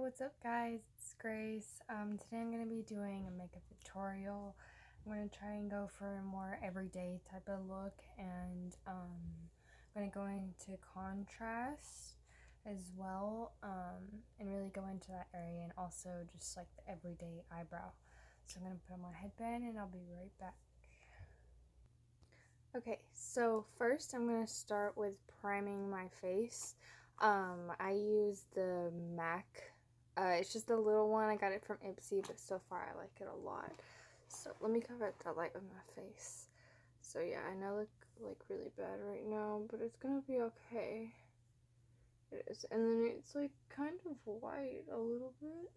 what's up guys? It's Grace. Today I'm going to be doing a makeup tutorial. I'm going to try and go for a more everyday type of look, and I'm going to go into contrast as well, and really go into that area, and also just like the everyday eyebrow. So I'm going to put on my headband and I'll be right back. Okay, so first I'm going to start with priming my face. I use the MAC. It's just a little one. I got it from Ipsy, but so far I like it a lot. So let me cover up that light with my face. So yeah, I know I look like really bad right now, but it's gonna be okay. It is. And then it's like kind of white a little bit,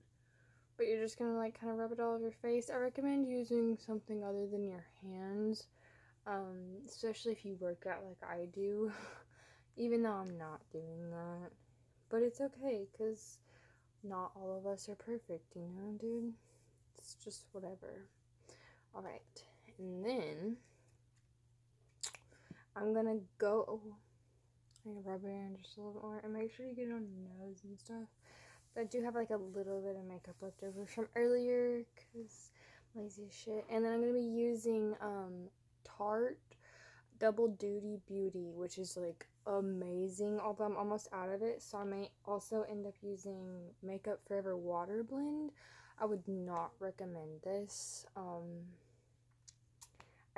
but you're just gonna like kind of rub it all over your face. I recommend using something other than your hands. Especially if you work out like I do, even though I'm not doing that. But it's okay, because not all of us are perfect, you know, dude? It's just whatever. Alright, and then I'm gonna go, I'm gonna rub it in just a little bit more, and make sure you get it on your nose and stuff. But I do have like a little bit of makeup left over from earlier, because I'm lazy as shit. And then I'm gonna be using, Tarte Double Duty Beauty, which is like amazing, although I'm almost out of it, so I may also end up using Makeup Forever Water Blend. I would not recommend this. I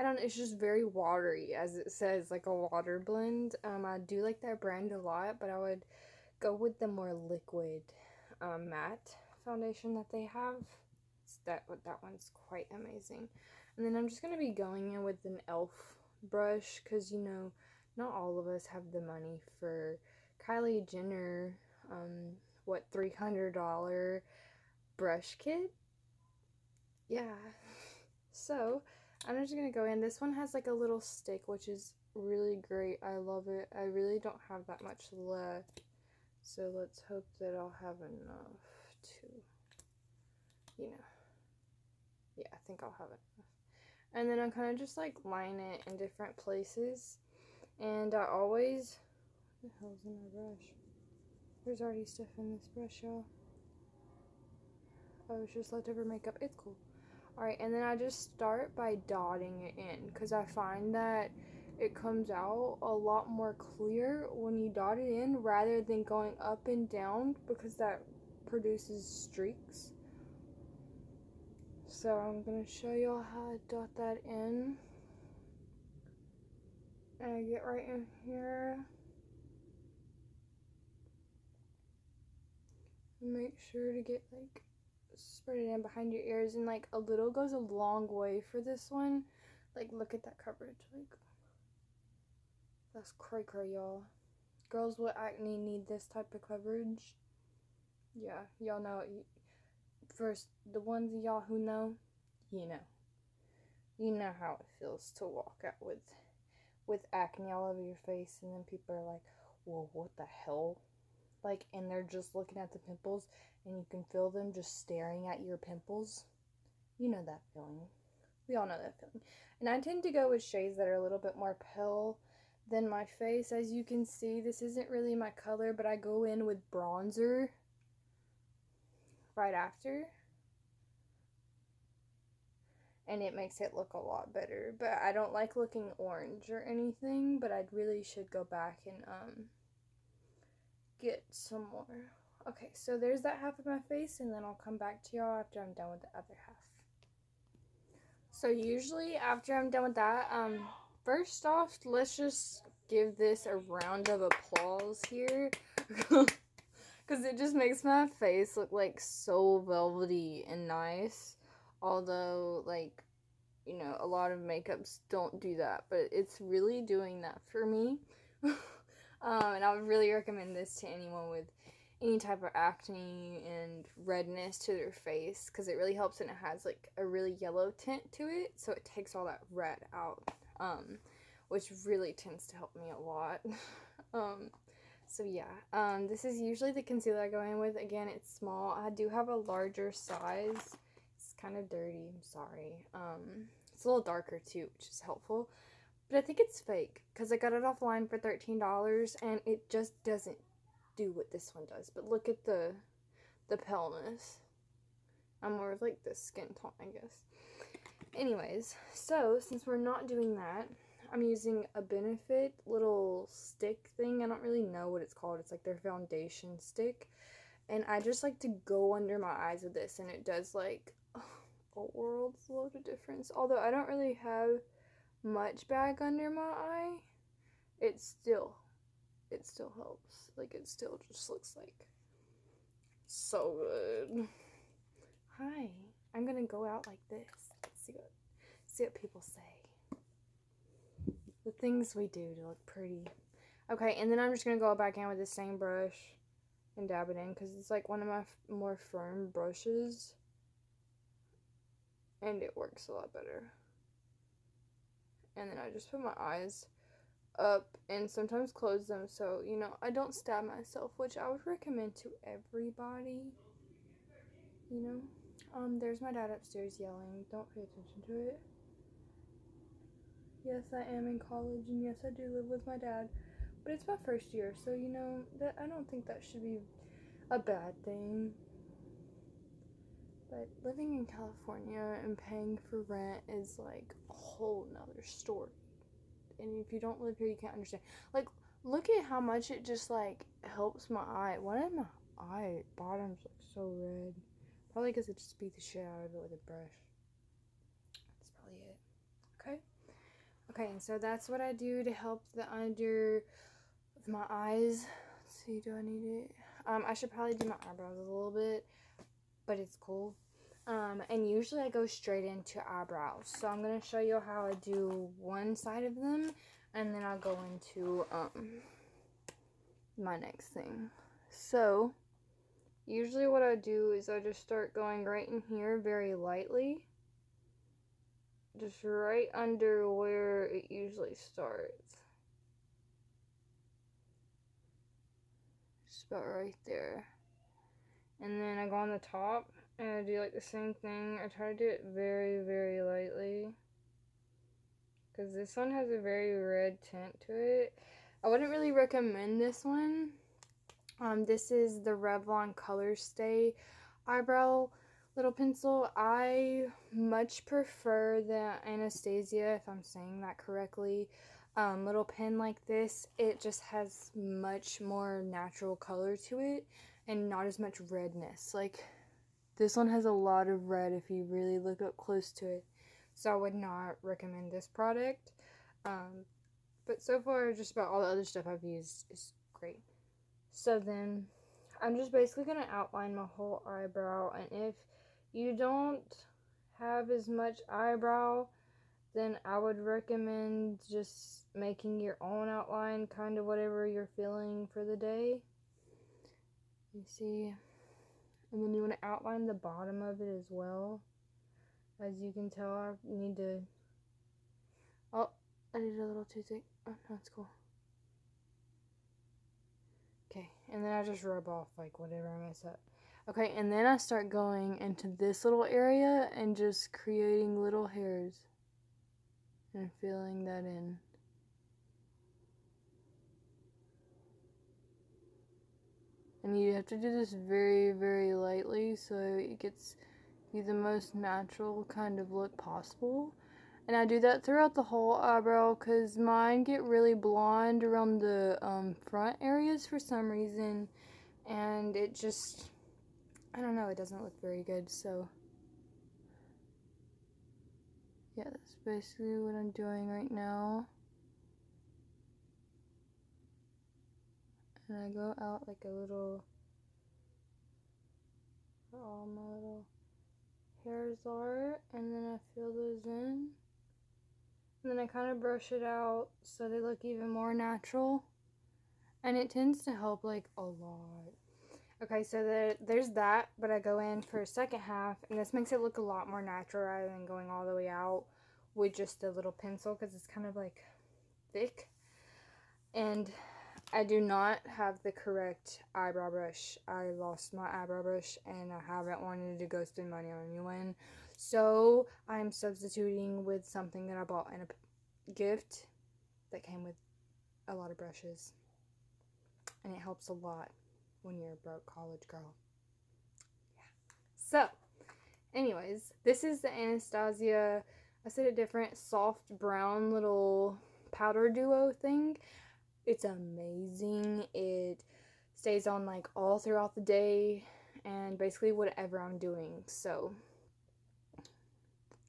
don't know, it's just very watery, as it says, like a water blend. I do like that brand a lot, but I would go with the more liquid matte foundation that they have. That one's quite amazing. And then I'm just going to be going in with an e.l.f. brush, because, you know, not all of us have the money for Kylie Jenner, what, $300 brush kit? Yeah. So, I'm just going to go in. This one has like a little stick, which is really great. I love it. I really don't have that much left, so let's hope that I'll have enough to, you know, yeah, I think I'll have enough. And then I kind of just like line it in different places. And I always, what the hell's in my brush? There's already stuff in this brush, y'all. Oh, it's just leftover makeup. It's cool. Alright, and then I just start by dotting it in, because I find that it comes out a lot more clear when you dot it in rather than going up and down, because that produces streaks. So I'm going to show y'all how I dot that in. And I get right in here. Make sure to get like, spread it in behind your ears, and like a little goes a long way for this one. Like, look at that coverage. Like, that's cray, y'all. Girls with acne need this type of coverage. Yeah, y'all know. First, the ones of y'all who know, you know. You know how it feels to walk out with acne all over your face, and then people are like, whoa, what the hell? Like, and they're just looking at the pimples, and you can feel them just staring at your pimples. You know that feeling. We all know that feeling. And I tend to go with shades that are a little bit more pale than my face. As you can see, this isn't really my color, but I go in with bronzer right after, and it makes it look a lot better. But I don't like looking orange or anything, but I really should go back and get some more. Okay, so there's that half of my face, and then I'll come back to y'all after I'm done with the other half. So usually after I'm done with that, first off, let's just give this a round of applause here. Because it just makes my face look like so velvety and nice. Although, like, you know, a lot of makeups don't do that, but it's really doing that for me. And I would really recommend this to anyone with any type of acne and redness to their face, because it really helps, and it has like a really yellow tint to it, so it takes all that red out, which really tends to help me a lot. So yeah, this is usually the concealer I go in with. Again, it's small. I do have a larger size. It's kind of dirty, I'm sorry. It's a little darker too, which is helpful. But I think it's fake, because I got it offline for $13, and it just doesn't do what this one does. But look at the the paleness. I'm more of like the skin tone, I guess. Anyways, so since we're not doing that, I'm using a Benefit little stick thing. I don't really know what it's called. It's like their foundation stick. And I just like to go under my eyes with this, and it does like a world's load of difference. Although I don't really have much bag under my eye, it still helps. Like, it still just looks like so good. Hi, I'm gonna go out like this. See what people say. The things we do to look pretty. Okay, and then I'm just gonna go back in with the same brush and dab it in, because it's like one of my more firm brushes, and it works a lot better. And then I just put my eyes up and sometimes close them, so you know I don't stab myself, which I would recommend to everybody, you know. There's my dad upstairs yelling. Don't pay attention to it. Yes, I am in college, and yes, I do live with my dad, but it's my first year, so you know that I don't think that should be a bad thing. But living in California and paying for rent is like a whole nother story. And if you don't live here, you can't understand. Like, look at how much it just like helps my eye. One of my eye bottoms look so red. Probably because I just beat the shit out of it with a brush. That's probably it. Okay. Okay, and so that's what I do to help the under of my eyes. Let's see, do I need it? I should probably do my eyebrows a little bit, but it's cool. And usually I go straight into eyebrows. So I'm going to show you how I do one side of them, and then I'll go into my next thing. So usually what I do is I just start going right in here very lightly. Just right under where it usually starts. Just about right there. And then I go on the top and I do like the same thing. I try to do it very, very lightly, because this one has a very red tint to it. I wouldn't really recommend this one. This is the Revlon Color Stay eyebrow little pencil. I much prefer the Anastasia, if I'm saying that correctly, little pen like this. It just has much more natural color to it and not as much redness. Like, this one has a lot of red if you really look up close to it. So I would not recommend this product. But so far, just about all the other stuff I've used is great. So then, I'm just basically going to outline my whole eyebrow. And if you don't have as much eyebrow, then I would recommend just making your own outline, kind of whatever you're feeling for the day. You see? And then you want to outline the bottom of it as well. As you can tell, I need to... Oh, I did a little too thick. Oh, no, it's cool. Okay, and then I just rub off, like, whatever I mess up. Okay, and then I start going into this little area and just creating little hairs. And filling that in. And you have to do this very, very lightly so it gets you the most natural kind of look possible. And I do that throughout the whole eyebrow because mine get really blonde around the front areas for some reason. And it just, I don't know, it doesn't look very good. So yeah, that's basically what I'm doing right now. And I go out like a little, where all my little hairs are, and then I fill those in. And then I kind of brush it out so they look even more natural. And it tends to help like a lot. Okay, so there's that, but I go in for a second half, and this makes it look a lot more natural rather than going all the way out with just a little pencil, because it's kind of like thick. And I do not have the correct eyebrow brush. I lost my eyebrow brush, and I haven't wanted to go spend money on a new one. So I'm substituting with something that I bought in a gift that came with a lot of brushes. And it helps a lot when you're a broke college girl. So, anyways, this is the Anastasia, I said a different soft brown little powder duo thing. It's amazing. It stays on like all throughout the day and basically whatever I'm doing. So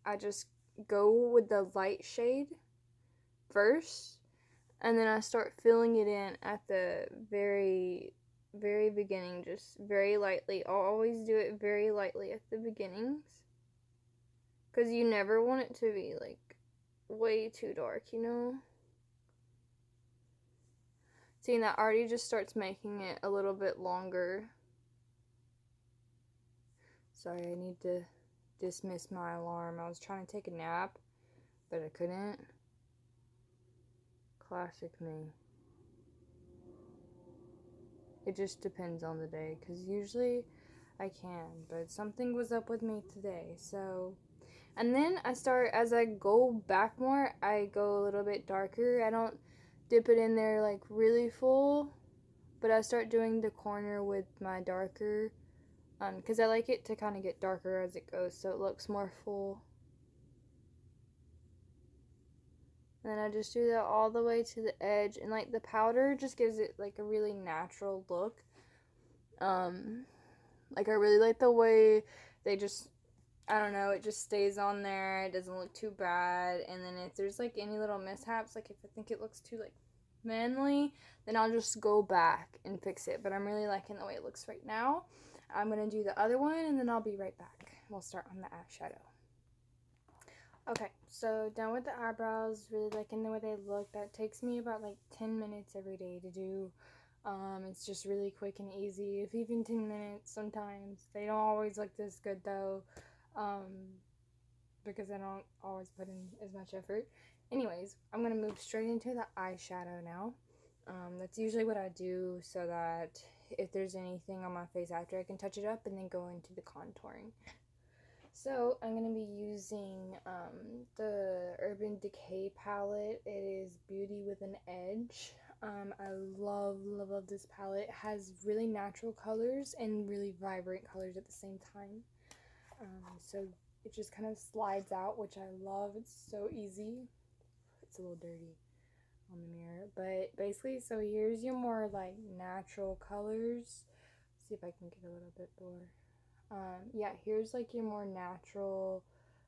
I just go with the light shade first, and then I start filling it in at the very beginning, just very lightly. I'll always do it very lightly at the beginnings, because you never want it to be like way too dark, you know? See, that already just starts making it a little bit longer. Sorry, I need to dismiss my alarm. I was trying to take a nap, but I couldn't. Classic me. It just depends on the day, because usually I can, but something was up with me today, so... And then I start, as I go back more, I go a little bit darker. I don't dip it in there like really full, but I start doing the corner with my darker, because I like it to kind of get darker as it goes, so it looks more full. And then I just do that all the way to the edge, and like the powder just gives it like a really natural look. Like I really like the way they just, I don't know, it just stays on there. It doesn't look too bad. And then if there's like any little mishaps, like if I think it looks too like manly, then I'll just go back and fix it. But I'm really liking the way it looks right now. I'm going to do the other one, and then I'll be right back. We'll start on the eyeshadow. Okay, so done with the eyebrows. Really liking the way they look. That takes me about like 10 minutes every day to do. It's just really quick and easy. If even 10 minutes sometimes. They don't always look this good though. Because I don't always put in as much effort. Anyways, I'm going to move straight into the eyeshadow now. That's usually what I do, so that if there's anything on my face after, I can touch it up and then go into the contouring. So I'm going to be using the Urban Decay palette. It is Beauty with an Edge. I love this palette. It has really natural colors and really vibrant colors at the same time. So it just kind of slides out, which I love. It's so easy. It's a little dirty on the mirror, but basically, so here's your more like natural colors. Let's see if I can get a little bit more. Yeah, here's like your more natural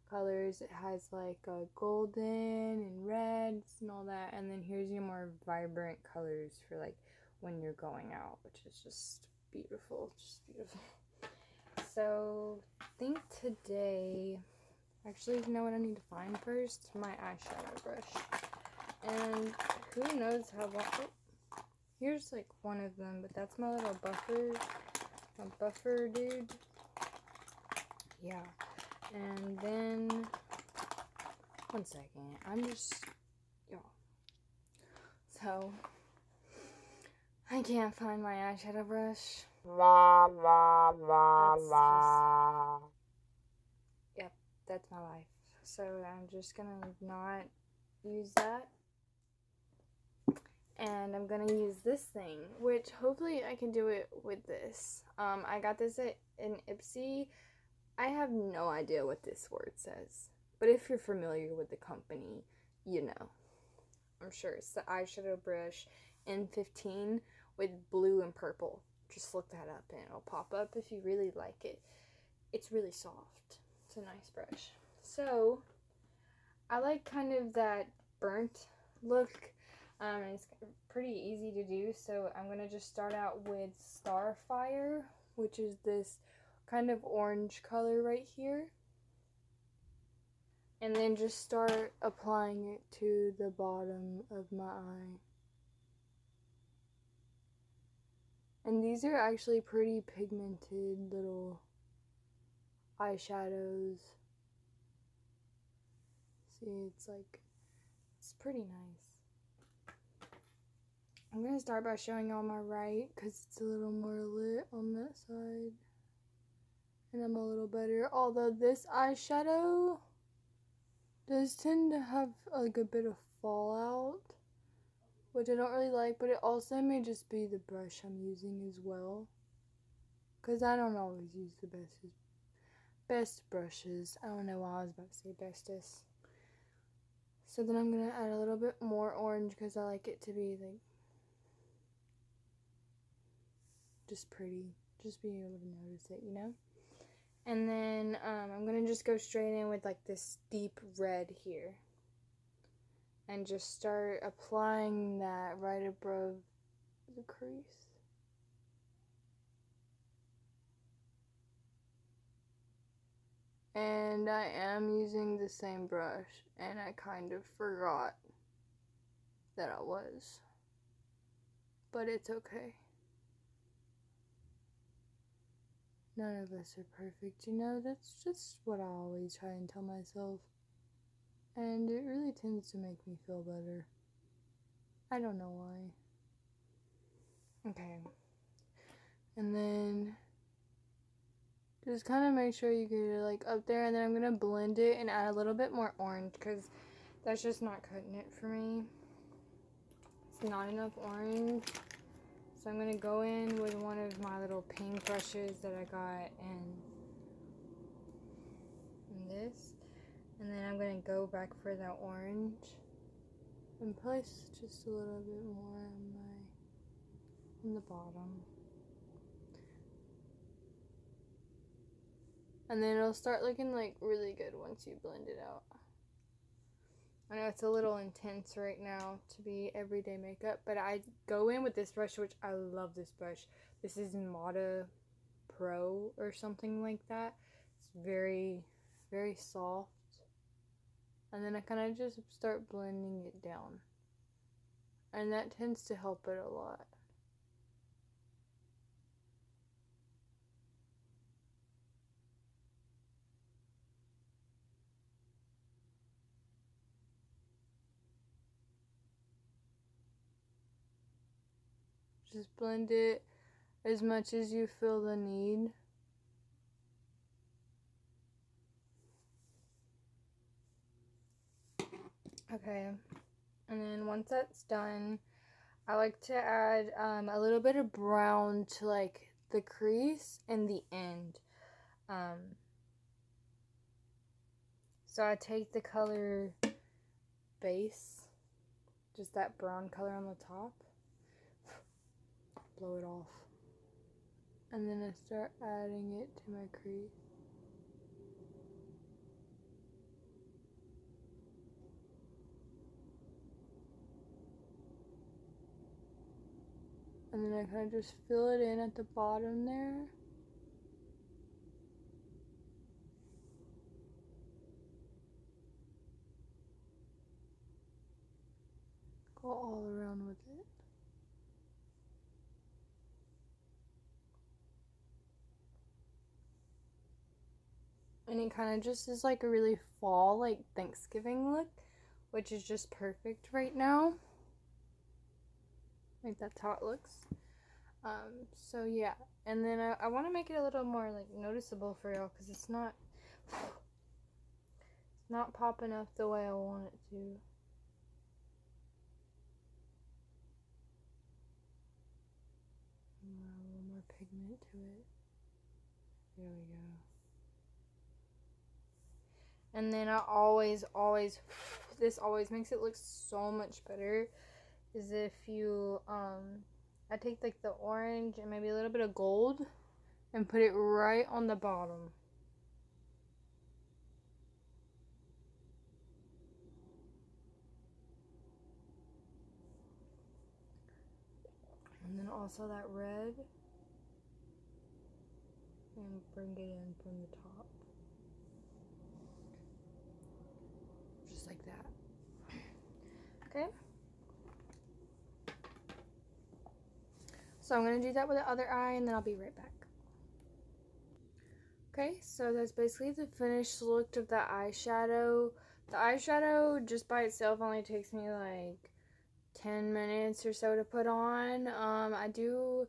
colors. It has like a golden and reds and all that, and then here's your more vibrant colors for like when you're going out, which is just beautiful, So I think today, actually, you know what I need to find first? My eyeshadow brush. And who knows how long, oh, here's like one of them, but that's my little buffer dude. Yeah, and then, one second, I'm just, y'all, so, I can't find my eyeshadow brush. Yep, that's my life. So I'm just gonna not use that. And I'm gonna use this thing, which hopefully I can do it with this. I got this in Ipsy. I have no idea what this word says, but if you're familiar with the company, you know. I'm sure it's the eyeshadow brush N15 with blue and purple. Just look that up and it'll pop up if you really like it. It's really soft. It's a nice brush. So, I like kind of that burnt look. It's pretty easy to do, so I'm going to just start out with Starfire, which is this kind of orange color right here. And then just start applying it to the bottom of my eye. And these are actually pretty pigmented little eyeshadows. See, it's pretty nice. I'm going to start by showing y'all my right, because it's a little more lit on that side. And I'm a little better. Although this eyeshadow does tend to have like a bit of fallout, which I don't really like, but it also may just be the brush I'm using as well, because I don't always use the best best brushes. I don't know why I was about to say bestest. So then I'm going to add a little bit more orange because I like it to be like just pretty. Just being able to notice it, you know? And then I'm going to just go straight in with like this deep red here. And just start applying that right above the crease. And I am using the same brush, and I kind of forgot that I was. But it's okay. None of us are perfect, you know? That's just what I always try and tell myself. And it really tends to make me feel better. I don't know why. Okay. And then just kind of make sure you get it like up there, and then I'm going to blend it and add a little bit more orange because that's just not cutting it for me. It's not enough orange. So I'm going to go in with one of my little pink brushes that I got in this. And then I'm going to go back for that orange and place just a little bit more on the bottom. And then it'll start looking like really good once you blend it out. I know it's a little intense right now to be everyday makeup, but I go in with this brush, which I love this brush. This is Mata Pro or something like that. It's very, very soft. And then I kind of just start blending it down. And that tends to help it a lot. Just blend it as much as you feel the need. Okay, and then once that's done, I like to add a little bit of brown to like the crease and the end. So I take the color base, just that brown color on the top, blow it off, and then I start adding it to my crease. And then I kind of just fill it in at the bottom there. Go all around with it. And it kind of just is like a really fall, like Thanksgiving look, which is just perfect right now. Like that's how it looks. So yeah, and then I want to make it a little more like noticeable for y'all because it's not popping up the way I want it to. A little more pigment to it. There we go. And then I always, this always makes it look so much better, is if you, I take like the orange and maybe a little bit of gold and put it right on the bottom. And then also that red, and bring it in from the top. Just like that. Okay. So I'm going to do that with the other eye, and then I'll be right back. Okay, so that's basically the finished look of the eyeshadow. The eyeshadow just by itself only takes me like 10 minutes or so to put on. I do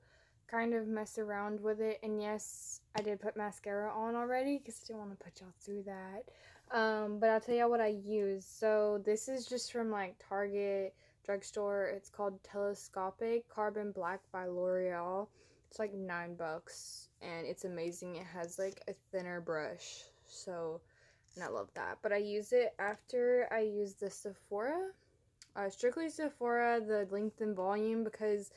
kind of mess around with it, and yes, I did put mascara on already because I didn't want to put y'all through that. But I'll tell y'all what I use. So this is just from like Target drugstore. It's called Telescopic Carbon Black by L'Oreal. It's like $9 and it's amazing. It has like a thinner brush, so, and I love that. But I use it after I use the Sephora, Strictly Sephora, the length and volume, because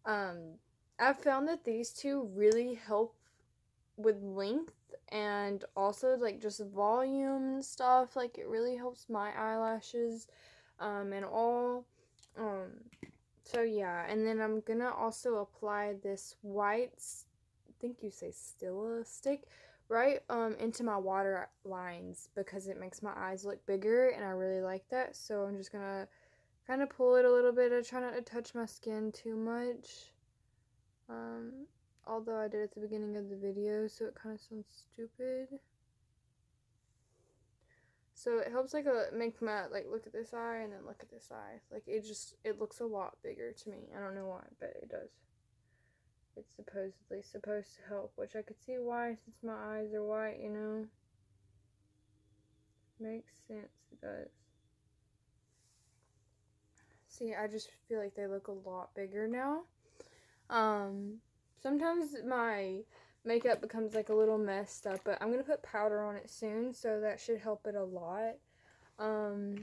I've found that these two really help with length and also like just volume and stuff. Like it really helps my eyelashes and all. So yeah, and then I'm gonna also apply this white, I think you say Stila stick, right into my water lines because it makes my eyes look bigger and I really like that. So I'm just gonna kind of pull it a little bit. I try not to touch my skin too much. Although I did at the beginning of the video, so it kind of sounds stupid. So it helps like make my, like, look at this eye and then look at this eye. Like it looks a lot bigger to me. I don't know why, but it does. It's supposedly supposed to help, which I could see why since my eyes are white, you know. Makes sense, it does. See, I just feel like they look a lot bigger now. Sometimes my makeup becomes like a little messed up, but I'm gonna put powder on it soon, so that should help it a lot. I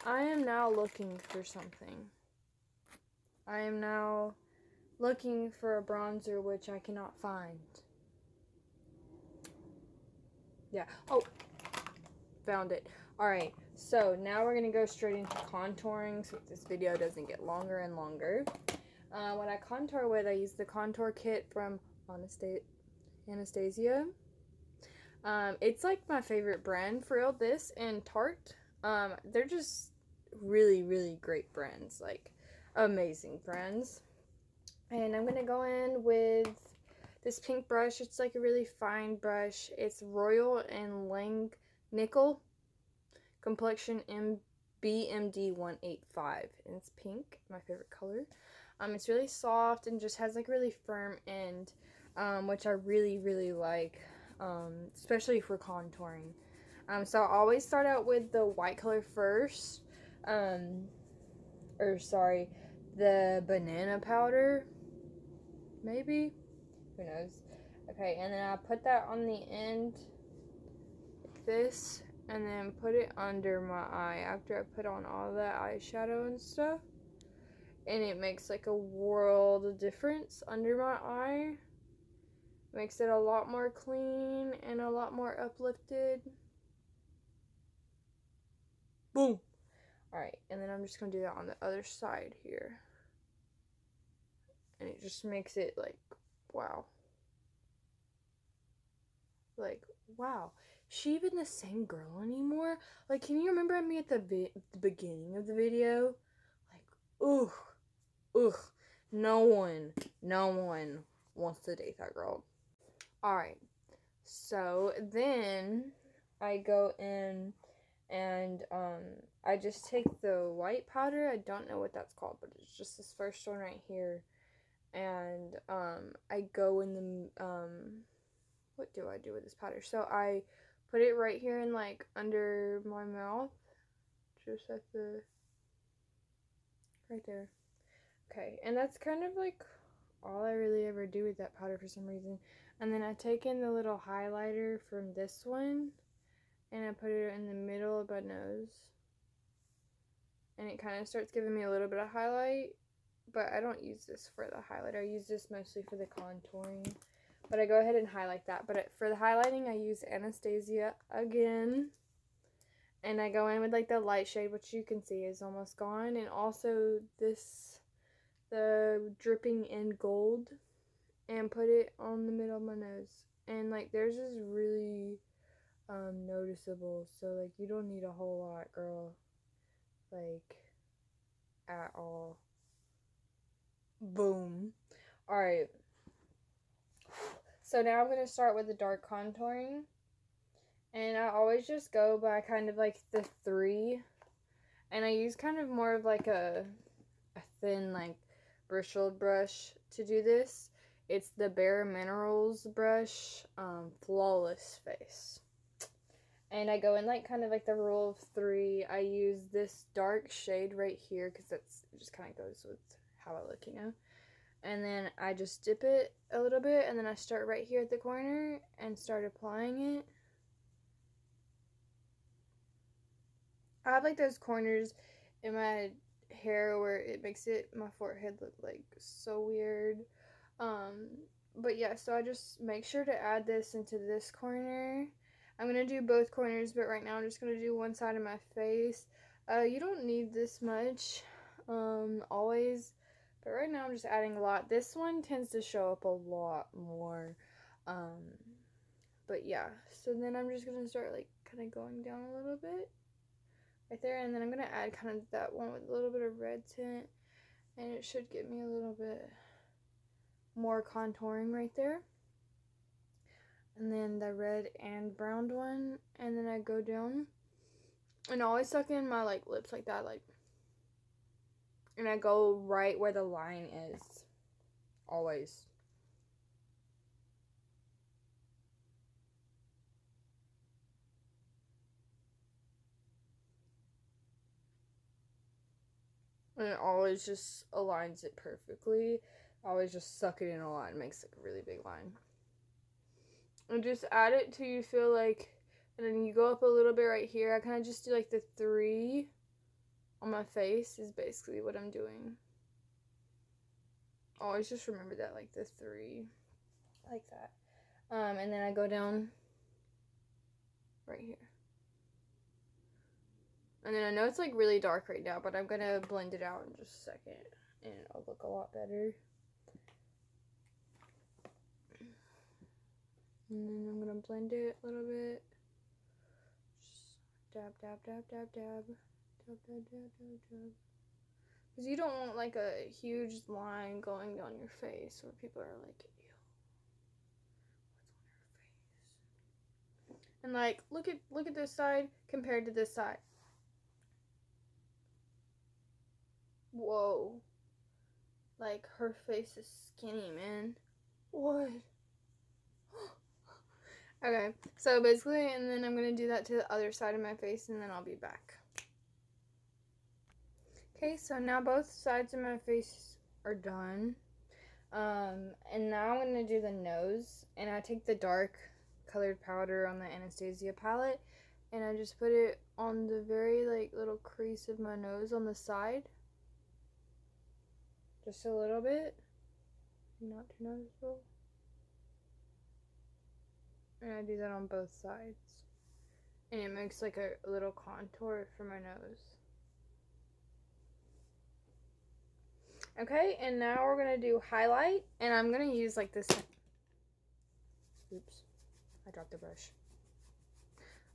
am now looking for something. I am now looking for a bronzer, which I cannot find. Yeah. Oh, found it. Alright, so now we're gonna go straight into contouring so this video doesn't get longer and longer. When I contour with, I use the contour kit from Anastasia. It's like my favorite brand for real, this and Tarte. They're just really, really great brands, like amazing brands. And I'm gonna go in with this pink brush. It's like a really fine brush. It's Royal and Lang Nickel Complexion BMD 185, and it's pink, my favorite color. It's really soft and just has like really firm end, which I really, really like, especially for contouring. So I always start out with the white color first, the banana powder, maybe, who knows. Okay, and then I put that on the end, like this, and then put it under my eye after I put on all that eyeshadow and stuff. And it makes like a world of difference under my eye. Makes it a lot more clean and a lot more uplifted. Boom! Alright, and then I'm just going to do that on the other side here. And it just makes it like, wow. Like, wow. Is she even the same girl anymore? Like, can you remember me at the beginning of the video? Like, ugh. Ugh, no one wants to date that girl. Alright, so then I go in and I just take the white powder. I don't know what that's called, but it's just this first one right here. And I go in the what do I do with this powder? So I put it right here in like under my mouth, just at the right there. Okay, and that's kind of like all I really ever do with that powder for some reason. And then I take in the little highlighter from this one and I put it in the middle of my nose. And it kind of starts giving me a little bit of highlight, but I don't use this for the highlighter. I use this mostly for the contouring. But I go ahead and highlight that. But for the highlighting, I use Anastasia again. And I go in with like the light shade, which you can see is almost gone. And also the dripping in gold, and put it on the middle of my nose. And like theirs is really noticeable, so like you don't need a whole lot, girl, like at all. Boom. Alright, so now I'm going to start with the dark contouring, and I always just go by kind of like the 3, and I use kind of more of like a thin like bristled brush to do this. It's the Bare Minerals brush, Flawless Face. And I go in like kind of like the rule of 3. I use this dark shade right here because that's just kind of goes with how I look, you know. and then I just dip it a little bit, and then I start right here at the corner and start applying it. I have like those corners in my hair where it makes my forehead look like so weird. But yeah, so I just make sure to add this into this corner. I'm gonna do both corners, but right now I'm just gonna do one side of my face. You don't need this much, always, but right now I'm just adding a lot. This one tends to show up a lot more, but yeah. So then I'm just gonna start like kind of going down a little bit right there, and then I'm gonna add kind of that one with a little bit of red tint, and it should give me a little bit more contouring right there. And then the red and brown one, and then I go down and I always suck in my like lips like that, like, and I go right where the line is, always. And it always just aligns it perfectly. I always just suck it in a lot and makes like a really big line. And just add it till you feel like, and then you go up a little bit right here. I kind of just do like the 3 on my face is basically what I'm doing. Always just remember that, like the 3, like that. And then I go down right here. And then I know it's like really dark right now, but I'm gonna blend it out in just a second and it'll look a lot better. And then I'm gonna blend it a little bit. Just dab, dab, dab, dab, dab. Dab, dab, dab, dab, dab. Because you don't want like a huge line going down your face where people are like, ew, what's on her face? And like, look at this side compared to this side. Whoa. Like, her face is skinny, man. What? Okay, so basically, and then I'm going to do that to the other side of my face, and then I'll be back. Okay, so now both sides of my face are done. And now I'm going to do the nose, and I take the dark colored powder on the Anastasia palette, and I just put it on the very, like, little crease of my nose on the side. Just a little bit. Not too noticeable. And I do that on both sides. And it makes like a little contour for my nose. Okay, and now we're going to do highlight. And I'm going to use like this. Oops. I dropped the brush.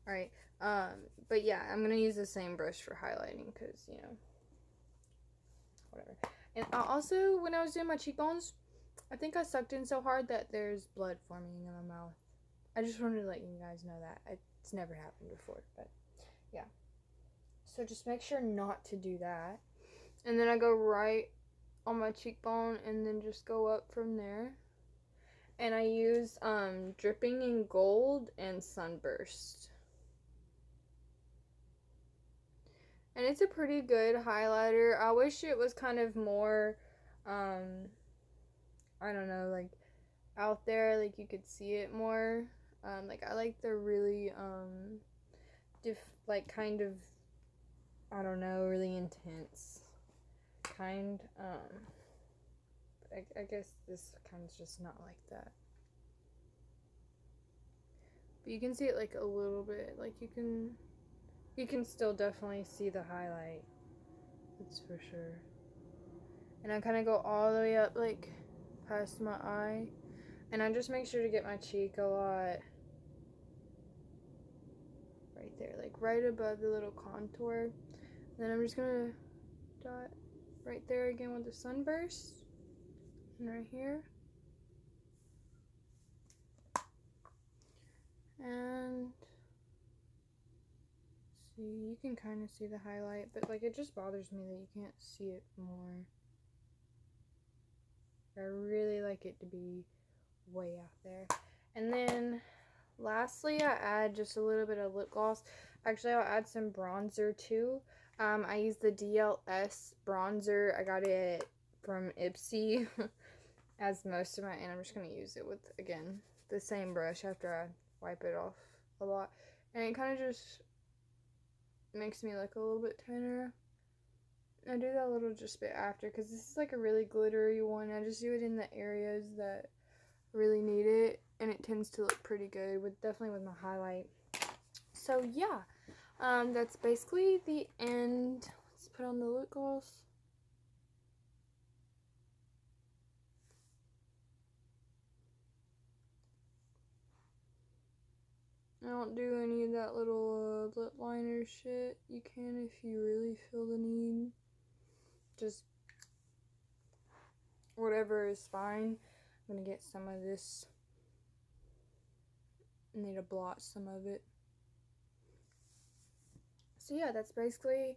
Alright. But yeah, I'm going to use the same brush for highlighting because, you know, whatever. And also, when I was doing my cheekbones, I think I sucked in so hard that there's blood forming in my mouth. I just wanted to let you guys know that. It's never happened before, but yeah. So just make sure not to do that. And then I go right on my cheekbone and then just go up from there. And I use Dripping in Gold and Sunburst. And it's a pretty good highlighter. I wish it was kind of more, I don't know, like out there, like you could see it more. Like I like the really, like kind of, I don't know, really intense kind. I guess this kind is just not like that. But you can see it like a little bit, like you can still definitely see the highlight. That's for sure. And I kind of go all the way up, like past my eye. And I just make sure to get my cheek a lot right there, like right above the little contour. And then I'm just gonna dot right there again with the Sunburst. And right here. And see, you can kind of see the highlight, but like it just bothers me that you can't see it more. I really like it to be way out there. And then lastly, I add just a little bit of lip gloss. Actually, I'll add some bronzer too. I use the DLS bronzer. I got it from Ipsy. as most of my, and I'm just going to use it with, again, the same brush after I wipe it off a lot. And it kind of just makes me look a little bit tanner. I do that a little just bit after because this is like a really glittery one. I just do it in the areas that really need it, and it tends to look pretty good with definitely with my highlight. So yeah, that's basically the end. Let's put on the lip gloss. I don't do any of that little lip liner shit. You can if you really feel the need. Just whatever is fine. I'm gonna get some of this. I need to blot some of it. So yeah, that's basically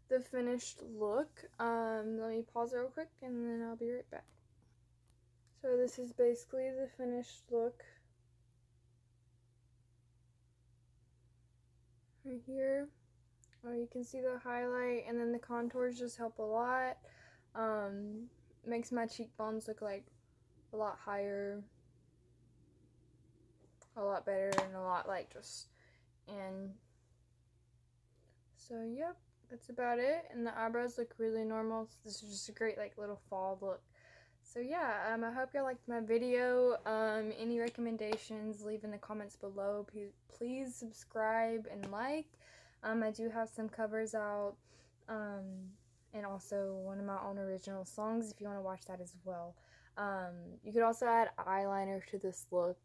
the finished look. Let me pause it real quick and then I'll be right back. So this is basically the finished look. Right here. You can see the highlight, and then the contours just help a lot. Makes my cheekbones look like a lot higher, a lot better, and a lot like just, and so yep, that's about it. And the eyebrows look really normal. So this is just a great like little fall look. So yeah, I hope y'all liked my video. Any recommendations, leave in the comments below. Please subscribe and like. I do have some covers out, and also one of my own original songs if you want to watch that as well. You could also add eyeliner to this look.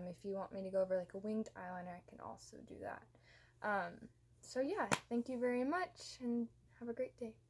If you want me to go over like a winged eyeliner, I can also do that. So yeah, thank you very much and have a great day.